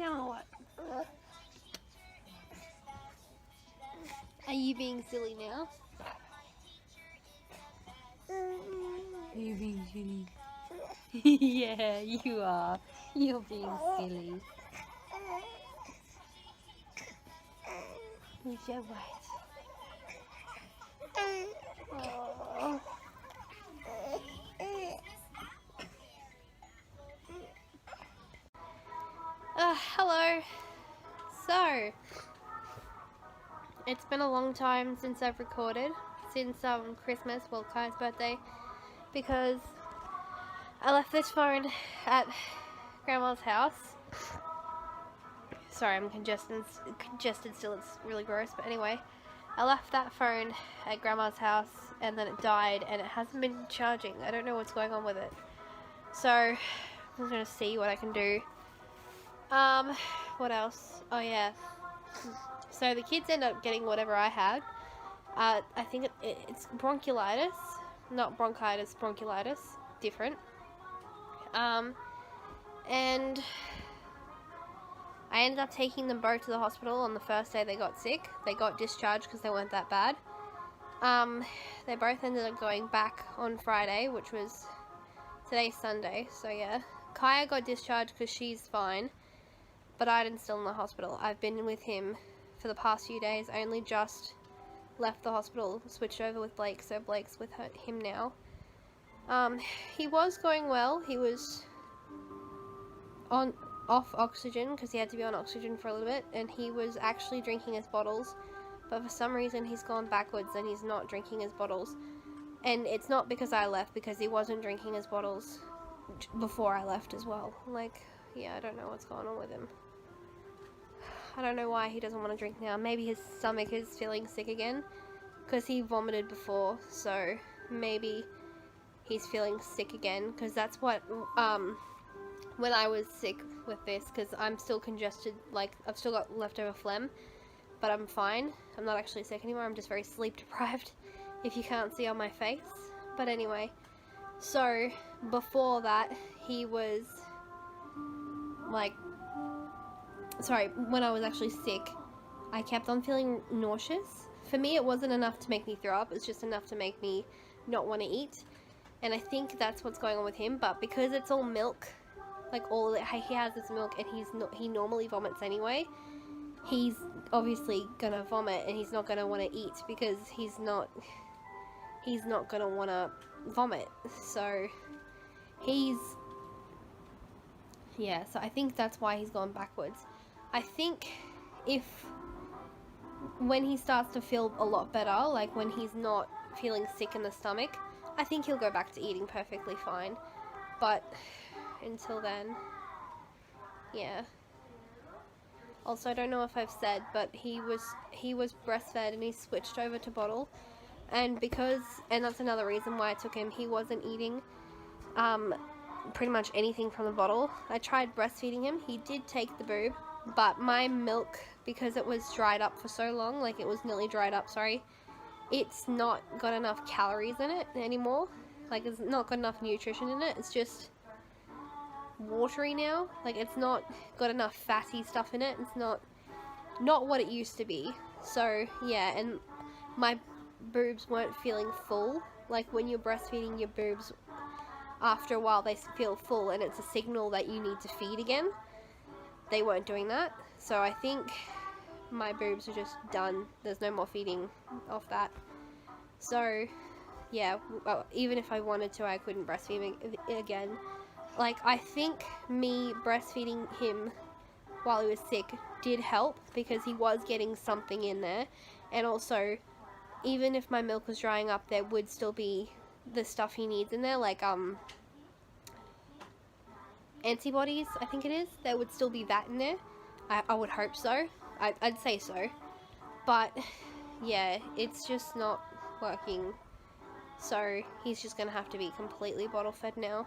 Now what? Are you being silly now? Are you being silly? Yeah, you are. You're being silly. You're so right. Oh. Hello. So, it's been a long time since I've recorded, since Christmas, well, Kai's birthday, because I left this phone at Grandma's house. Sorry, I'm congested still, it's really gross, but anyway, I left that phone at Grandma's house and then it died and it hasn't been charging. I don't know what's going on with it. So, I'm gonna see what I can do. What else? Oh yeah. So the kids end up getting whatever I had. I think it's bronchiolitis, not bronchitis, bronchiolitis, different. And I ended up taking them both to the hospital on the first day they got sick. They got discharged because they weren't that bad. They both ended up going back on Friday, which was today's Sunday, so yeah. Kaya got discharged because she's fine, but Eiden's still in the hospital. I've been with him for the past few days. I only just left the hospital, switched over with Blake, so Blake's with him now. He was going well. He was off oxygen because he had to be on oxygen for a little bit, and he was actually drinking his bottles, but for some reason he's gone backwards and he's not drinking his bottles. And it's not because I left, because he wasn't drinking his bottles before I left as well. Like, yeah, I don't know what's going on with him. I don't know why he doesn't want to drink now. Maybe his stomach is feeling sick again, because he vomited before, so maybe he's feeling sick again, because that's what, when I was sick with this, because I'm still congested, like, I've still got leftover phlegm, but I'm fine. I'm not actually sick anymore, I'm just very sleep deprived, if you can't see on my face. But anyway, so before that, he was, like, sorry, when I was actually sick, I kept on feeling nauseous. For me, it wasn't enough to make me throw up, it's just enough to make me not want to eat. And I think that's what's going on with him, but because it's all milk, like all of it, he has this milk and he normally vomits anyway, he's obviously gonna vomit and he's not gonna want to eat because he's not gonna want to vomit. So so I think that's why he's gone backwards. I think when he starts to feel a lot better, like when he's not feeling sick in the stomach, I think he'll go back to eating perfectly fine. But until then, yeah. Also, I don't know if I've said, but he was breastfed and he switched over to bottle, and that's another reason why I took him. He wasn't eating pretty much anything from the bottle. I tried breastfeeding him. He did take the boob, but my milk, because it was dried up for so long, like it was nearly dried up, sorry, it's not got enough calories in it anymore. Like, it's not got enough nutrition in it. It's just watery now. Like, it's not got enough fatty stuff in it. It's not what it used to be. So yeah, and my boobs weren't feeling full. Like, when you're breastfeeding, your boobs, after a while, they feel full and it's a signal that you need to feed again. They weren't doing that, so I think my boobs are just done. There's no more feeding off that. So yeah, well, even if I wanted to, I couldn't breastfeed him again. Like, I think me breastfeeding him while he was sick did help, because he was getting something in there, and also, even if my milk was drying up, there would still be the stuff he needs in there, like antibodies, I think it is. There would still be that in there. I would hope so. I'd say so. But yeah, it's just not working. So he's just gonna have to be completely bottle fed now,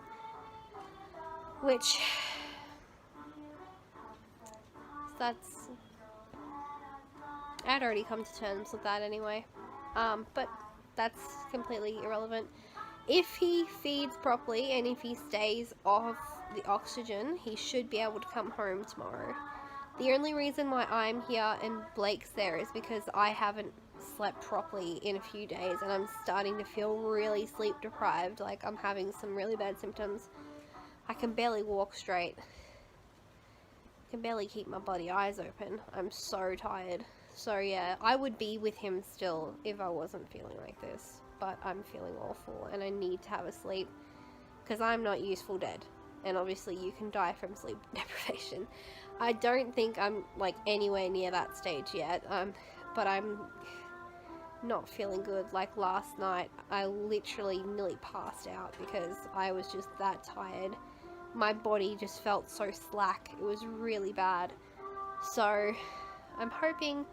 which I'd already come to terms with that anyway. But that's completely irrelevant. If he feeds properly and if he stays off the oxygen, he should be able to come home tomorrow. The only reason why I'm here and Blake's there is because I haven't slept properly in a few days and I'm starting to feel really sleep deprived. Like, I'm having some really bad symptoms. I can barely walk straight. I can barely keep my bloody eyes open. I'm so tired. So yeah, I would be with him still if I wasn't feeling like this. But I'm feeling awful and I need to have a sleep because I'm not useful dead. And obviously you can die from sleep deprivation. I don't think I'm like anywhere near that stage yet. But I'm not feeling good. Like last night, I literally nearly passed out because I was just that tired. My body just felt so slack. It was really bad. So I'm hoping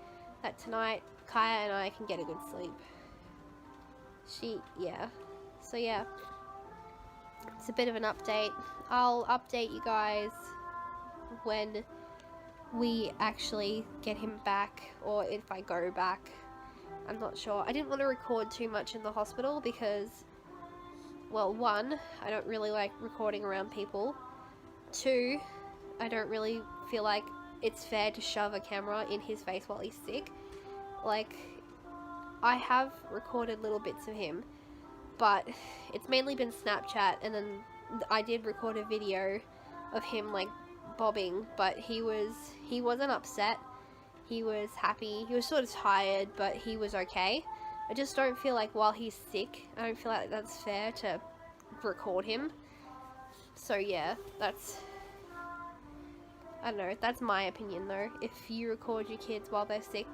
that tonight Kaya and I can get a good sleep. So yeah, it's a bit of an update. I'll update you guys when we actually get him back, or if I go back. I'm not sure. I didn't want to record too much in the hospital because, well, one, I don't really like recording around people. Two, I don't really feel like it's fair to shove a camera in his face while he's sick. Like, I have recorded little bits of him, but it's mainly been Snapchat, and then I did record a video of him, like, bobbing, but he wasn't upset. He was happy. He was sort of tired, but he was okay. I just don't feel like while he's sick, I don't feel like that's fair to record him. So yeah, I don't know, that's my opinion though. If you record your kids while they're sick,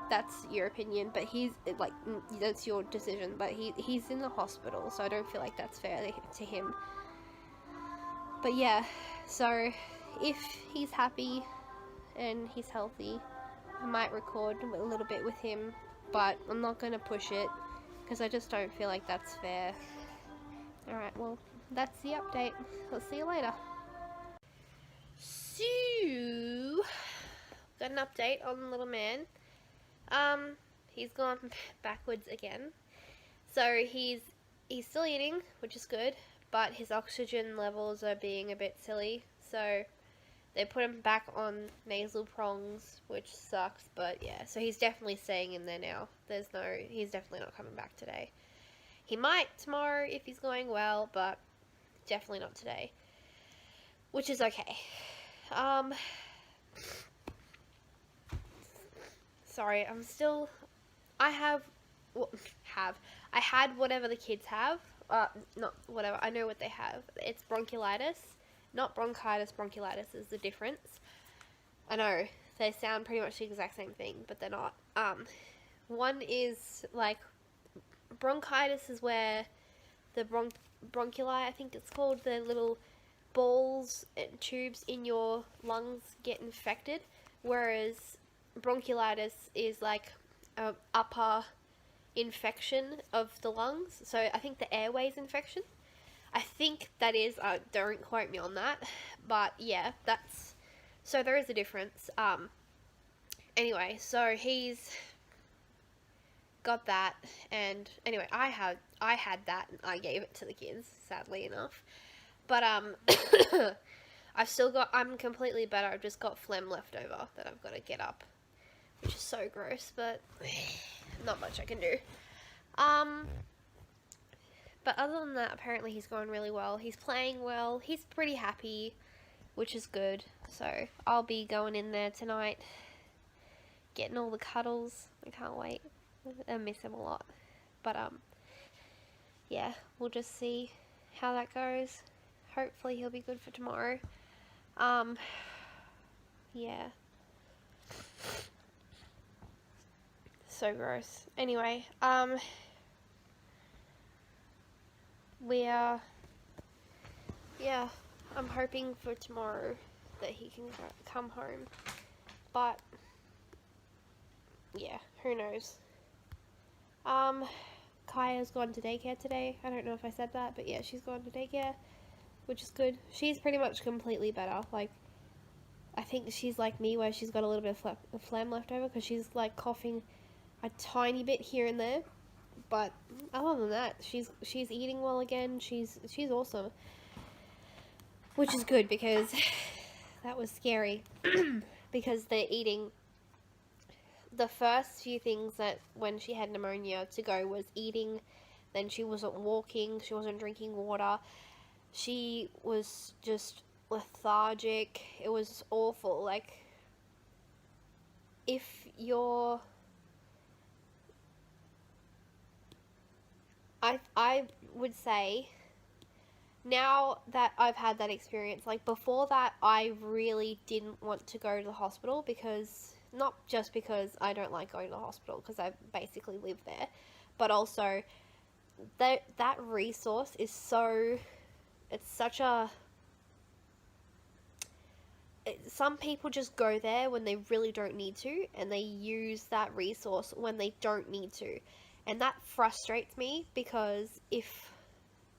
that's your opinion, but he's, like, that's your decision, but he's in the hospital, so I don't feel like that's fair to him. But yeah, so if he's happy and he's healthy, I might record a little bit with him, but I'm not going to push it, because I just don't feel like that's fair. Alright, well, that's the update. I'll see you later. So, got an update on the little man. He's gone backwards again. So he's still eating, which is good, but his oxygen levels are being a bit silly. So they put him back on nasal prongs, which sucks, but yeah. So he's definitely staying in there now. He's definitely not coming back today. He might tomorrow if he's going well, but definitely not today, which is okay. Sorry, I had whatever the kids have. Not whatever, I know what they have. It's bronchiolitis, not bronchitis. Bronchiolitis is the difference. I know, they sound pretty much the exact same thing, but they're not. One is, like, bronchitis is where the bronchioli, I think it's called, the little balls and tubes in your lungs get infected, whereas bronchiolitis is like an upper infection of the lungs. So I think the airways infection. I think that is, don't quote me on that, but yeah, so there is a difference. Anyway, so he's got that, and anyway, I had that, and I gave it to the kids, sadly enough. But I'm completely better. I've just got phlegm left over that I've got to get up, which is so gross, but not much I can do. But other than that, apparently he's going really well. He's playing well. He's pretty happy, which is good. So I'll be going in there tonight, getting all the cuddles. I can't wait. I miss him a lot. But yeah, we'll just see how that goes. Hopefully he'll be good for tomorrow. Yeah. So gross. Anyway, yeah, I'm hoping for tomorrow that he can come home. But yeah, who knows. Kaya's gone to daycare today. I don't know if I said that, but yeah, she's gone to daycare, which is good. She's pretty much completely better. Like, I think she's like me, where she's got a little bit of phlegm left over, because she's like coughing a tiny bit here and there. But other than that, she's eating well again. She's awesome, which is good, because that was scary. because they're eating the first few things that when she had pneumonia to go was eating, then she wasn't walking, she wasn't drinking water, she was just lethargic. It was awful. Like, if you're, I would say, now that I've had that experience, like before that, I really didn't want to go to the hospital, because not just because I don't like going to the hospital, because I basically live there, but also that resource is so, it's such a, some people just go there when they really don't need to, and they use that resource when they don't need to, and that frustrates me, because if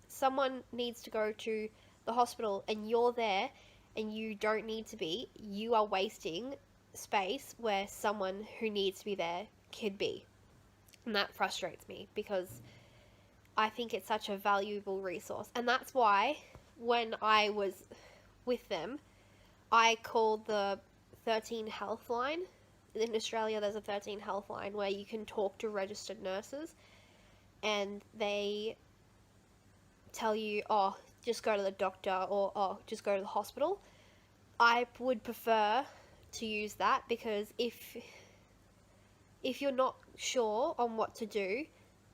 someone needs to go to the hospital and you're there and you don't need to be, you are wasting space where someone who needs to be there could be. And that frustrates me, because I think it's such a valuable resource. And that's why when I was with them, I called the 13 Health line. In Australia, there's a 13 Health line where you can talk to registered nurses, and they tell you, oh, just go to the doctor, or oh, just go to the hospital. I would prefer to use that, because if you're not sure on what to do,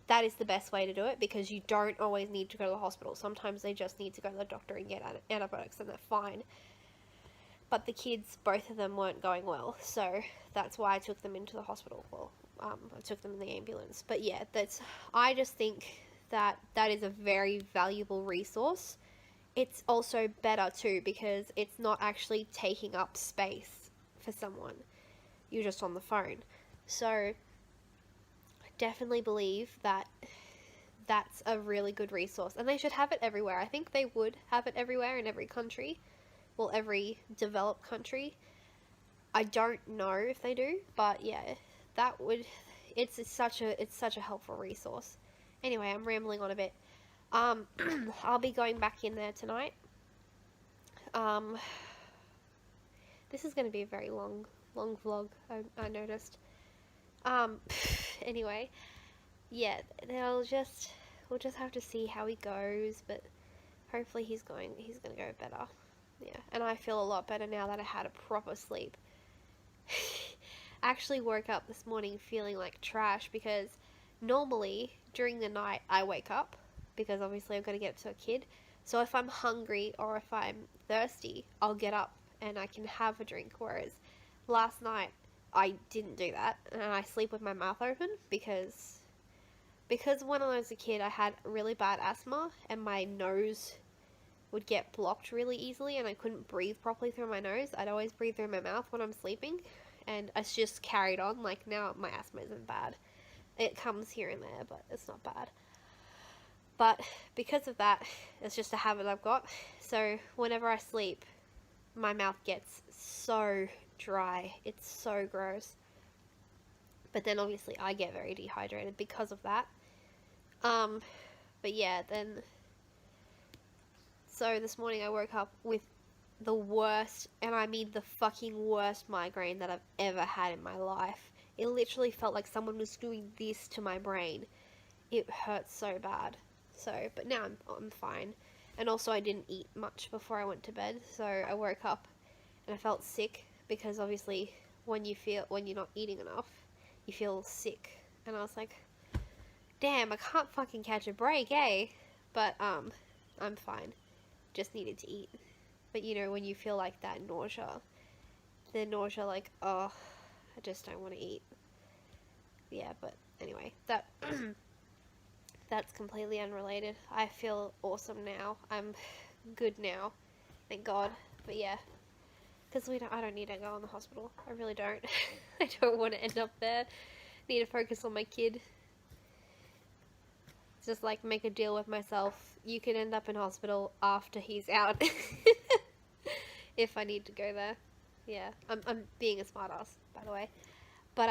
that is the best way to do it, because you don't always need to go to the hospital. Sometimes they just need to go to the doctor and get antibiotics, and they're fine. But the kids, both of them, weren't going well, so that's why I took them into the hospital. Well, I took them in the ambulance. But yeah, I just think that is a very valuable resource. It's also better too, because it's not actually taking up space for someone. You're just on the phone. So I definitely believe that that's a really good resource, and they should have it everywhere. I think they would have it everywhere in every country. Well, every developed country. I don't know if they do, but yeah, that would, it's such a helpful resource. Anyway, I'm rambling on a bit. I'll be going back in there tonight. This is going to be a very long vlog, I noticed. Anyway, yeah, we'll just have to see how he goes, but hopefully he's gonna go better. Yeah, and I feel a lot better now that I had a proper sleep. I actually woke up this morning feeling like trash, because normally during the night I wake up, because obviously I've got to get to a kid. So if I'm hungry or if I'm thirsty, I'll get up and I can have a drink. Whereas last night I didn't do that, and I sleep with my mouth open, because when I was a kid I had really bad asthma and my nose would get blocked really easily, and I couldn't breathe properly through my nose. I'd always breathe through my mouth when I'm sleeping, and it's just carried on. Like, now my asthma isn't bad. It comes here and there, but it's not bad. But because of that, it's just a habit I've got. So whenever I sleep, my mouth gets so dry. It's so gross. But then obviously I get very dehydrated because of that. But yeah, then, so this morning I woke up with the worst, and I mean the fucking worst migraine that I've ever had in my life. It literally felt like someone was doing this to my brain. It hurts so bad. So, but now I'm fine. And also I didn't eat much before I went to bed, so I woke up and I felt sick, because obviously when you're not eating enough, you feel sick. And I was like, damn, I can't fucking catch a break, eh? But I'm fine. Just needed to eat. But you know, when you feel like that nausea, like, oh, I just don't want to eat. Yeah, but anyway, that's completely unrelated. I feel awesome now. I'm good now, thank God. But yeah, because I don't need to go in the hospital. I really don't. I don't want to end up there. Need to focus on my kid. Just like make a deal with myself. You can end up in hospital after he's out. If I need to go there. Yeah, I'm being a smartass, by the way. But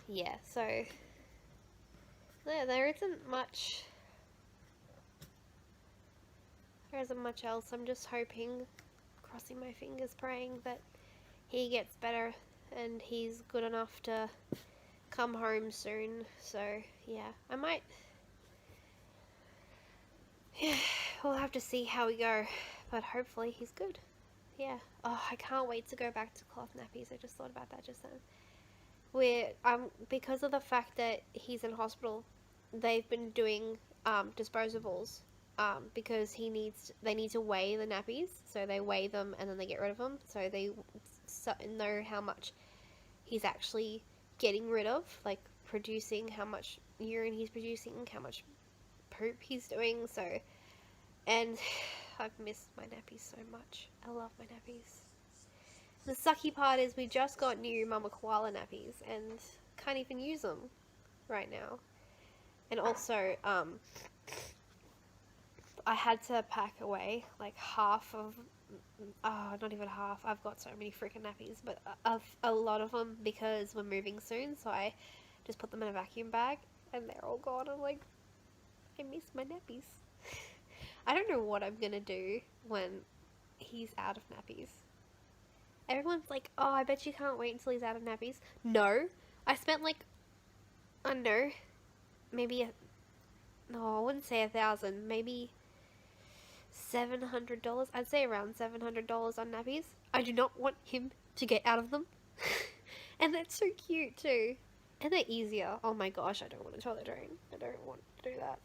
yeah, so there isn't much else. I'm just hoping, crossing my fingers, praying that he gets better and he's good enough to come home soon. So yeah, I might. Yeah, we'll have to see how we go, but hopefully he's good. Yeah. Oh, I can't wait to go back to cloth nappies. I just thought about that just then. Because of the fact that he's in hospital, they've been doing disposables. Because they need to weigh the nappies, so they weigh them and then they get rid of them, so they know how much he's actually getting rid of, like producing, how much urine he's producing, how much poop he's doing. So, and I've missed my nappies so much. I love my nappies. The sucky part is we just got new Mama Koala nappies and can't even use them right now. And also, I had to pack away like half of, not even half, I've got so many freaking nappies, but a lot of them because we're moving soon, so I just put them in a vacuum bag and they're all gone. I'm like, I miss my nappies. I don't know what I'm gonna do when he's out of nappies. Everyone's like, oh, I bet you can't wait until he's out of nappies. No, I spent like, I don't know, maybe no, I wouldn't say 1,000, maybe $700. I'd say around $700 on nappies. I do not want him to get out of them. And that's so cute too. And they're easier. Oh my gosh, I don't want a toilet drain. I don't want to do that.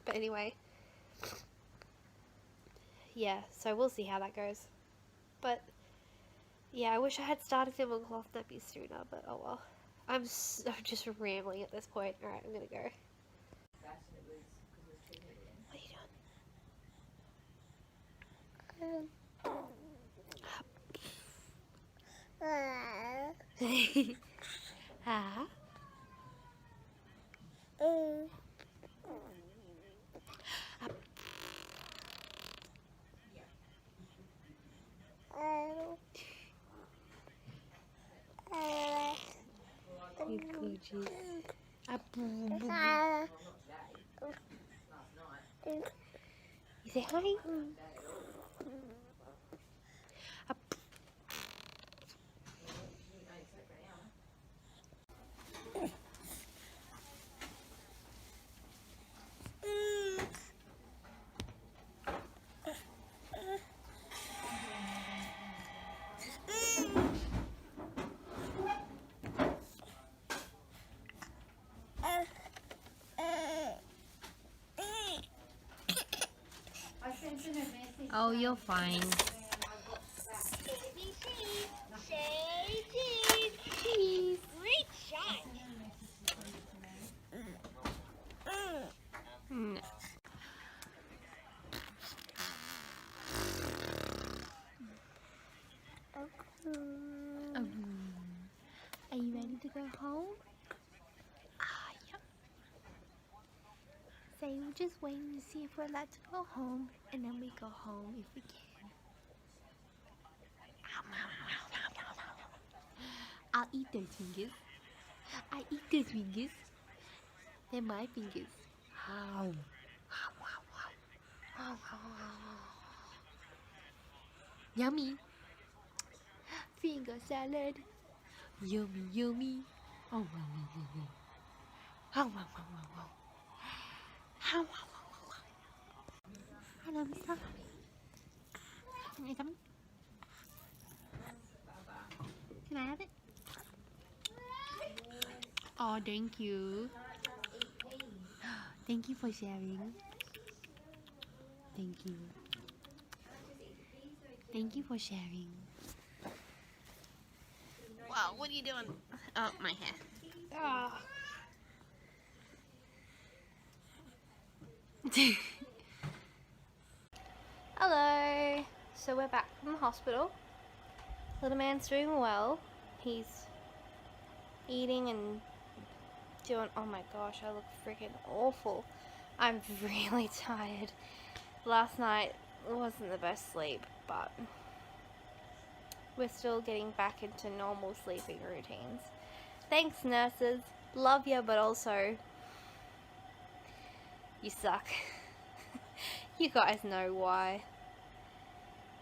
But anyway. Yeah, so we'll see how that goes. But yeah, I wish I had started him on cloth nappies sooner, but oh well. I'm just rambling at this point. Alright, I'm gonna go. What are you doing? Ah. You gorgeous. You say hi? Oh, you're fine. Cheese. Great shot. No. Are you ready to go home? Yeah. So we're just waiting to see if we're allowed to go home, and then we go home if we can. I'll eat those fingers. I eat those fingers. They're my fingers. Yummy. Finger salad. Yummy, yummy. Oh, wow, wow, wow, wow. Oh, wow, wow, wow, wow. Oh, wow, wow, wow, wow. Hello, mister. Can I come in? Can I have it? Oh, thank you. Thank you for sharing. Thank you. Thank you for sharing. Wow, what are you doing? Oh, my hair. Oh. Hello. So we're back from the hospital. Little man's doing well. He's eating and doing, oh my gosh, I look freaking awful. I'm really tired. Last night wasn't the best sleep, but we're still getting back into normal sleeping routines. Thanks, nurses. Love you, but also you suck. You guys know why.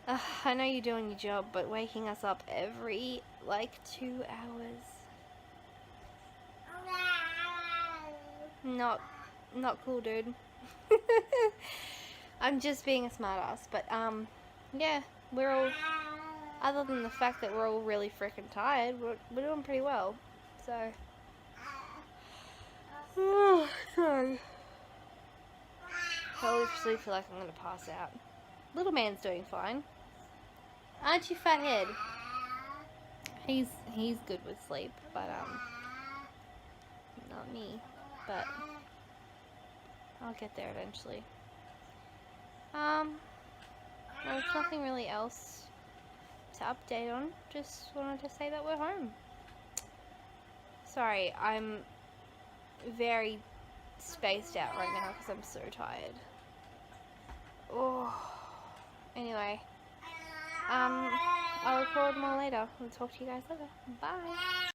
I know you're doing your job, but waking us up every, like, 2 hours. Not cool, dude. I'm just being a smartass, but, yeah, we're all, other than the fact that we're all really freaking tired, we're doing pretty well, so. Oh, sorry. I literally feel like I'm gonna pass out. Little man's doing fine. Aren't you, fathead? He's good with sleep, but not me. But I'll get there eventually. Well, there's nothing really else to update on. Just wanted to say that we're home. Sorry, I'm very spaced out right now because I'm so tired. Oh. Anyway, I'll record more later. I'll talk to you guys later. Bye.